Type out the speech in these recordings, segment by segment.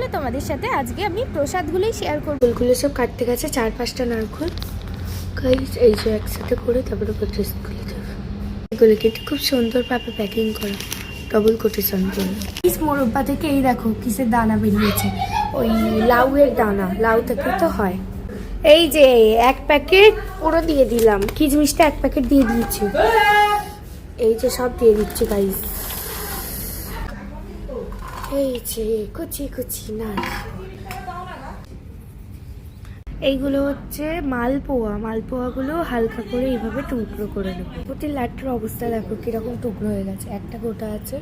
চলো তোমাদের সাথে আজকে আমি প্রসাদগুলোই শেয়ার করবো। ফুলগুলো সব কাটতে গেছে 4-5টা নারকেল গাইস, এই যে একসাথে করে তারপরে প্রসাদগুলো দেবে। এগুলো কিন্তু খুব সুন্দরভাবে প্যাকিং করা, ডবল কোটেশন করে। মোরব্বা থেকে এই দেখো কিসের দানা বেরিয়েছে, ওই লাউয়ের দানা, লাউ থেকে তো হয়। এই যে এক প্যাকেট পুরো দিয়ে দিলাম, কিচমিচটা এক প্যাকেট দিয়ে দিয়েছি, এই যে সব দিয়ে দিচ্ছি গাইস। এই যে কুচি কুচি না, এইগুলো হচ্ছে মালপোয়া, মালপোয়াগুলো হালকা করে এইভাবে টুকরো করে নেবো। প্রতি লাড্ডুর অবস্থা দেখো কিরকম টুকরো হয়ে গেছে, একটা গোটা আছে,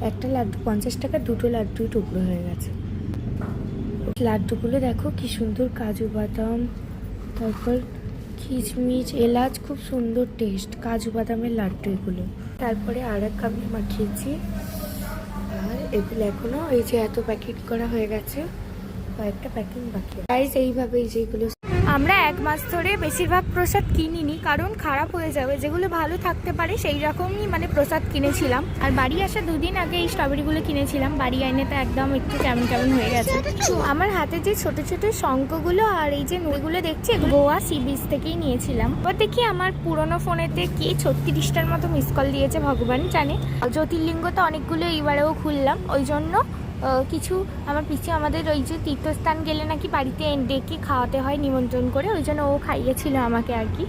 একটা লাড্ডু 50 টাকা, দুটো লাড্ডুই টুকরো হয়ে গেছে। লাড্ডুগুলো দেখো কি সুন্দর, কাজু বাদাম, তারপর কিশমিশ, এলাচ, খুব সুন্দর টেস্ট, কাজু বাদামের লাড্ডু এগুলো। তারপরে আর এক আমি মাখিয়েছি, আর এগুলো এখনো এই যে এত প্যাকেট করা হয়ে গেছে, কয়েকটা প্যাকিং বাকি। গাইস এইভাবেই যেগুলো আমরা 1 মাস ধরে বেশিরভাগ প্রসাদ কিনিনি, কারণ খারাপ হয়ে যাবে, যেগুলো ভালো থাকতে পারে সেই রকমই মানে প্রসাদ কিনেছিলাম। আর বাড়ি আসা 2 দিন আগে এই স্ট্রবেরিগুলো কিনেছিলাম, বাড়ি এনে তো একদম একটু কেমন কেমন হয়ে গেছে। আমার হাতে যে ছোট ছোট শঙ্খগুলো আর এই যে নুড়িগুলো দেখছি, গোয়া সি বিচ থেকেই নিয়েছিলাম। এবার দেখি আমার পুরোনো ফোনেতে কি 36টার মতো মিস কল দিয়েছে, ভগবান জানে। জ্যোতির্লিঙ্গ তো অনেকগুলো এইবারেও খুললাম, ওই জন্য কিছু আমার পিছিয়ে আমাদের ওই যে তীর্থস্থান গেলে নাকি বাড়িতে ডেকে খাওয়াতে হয় নিমন্ত্রণ করে, ওই জন্য ও খাইয়েছিল আমাকে আর কি।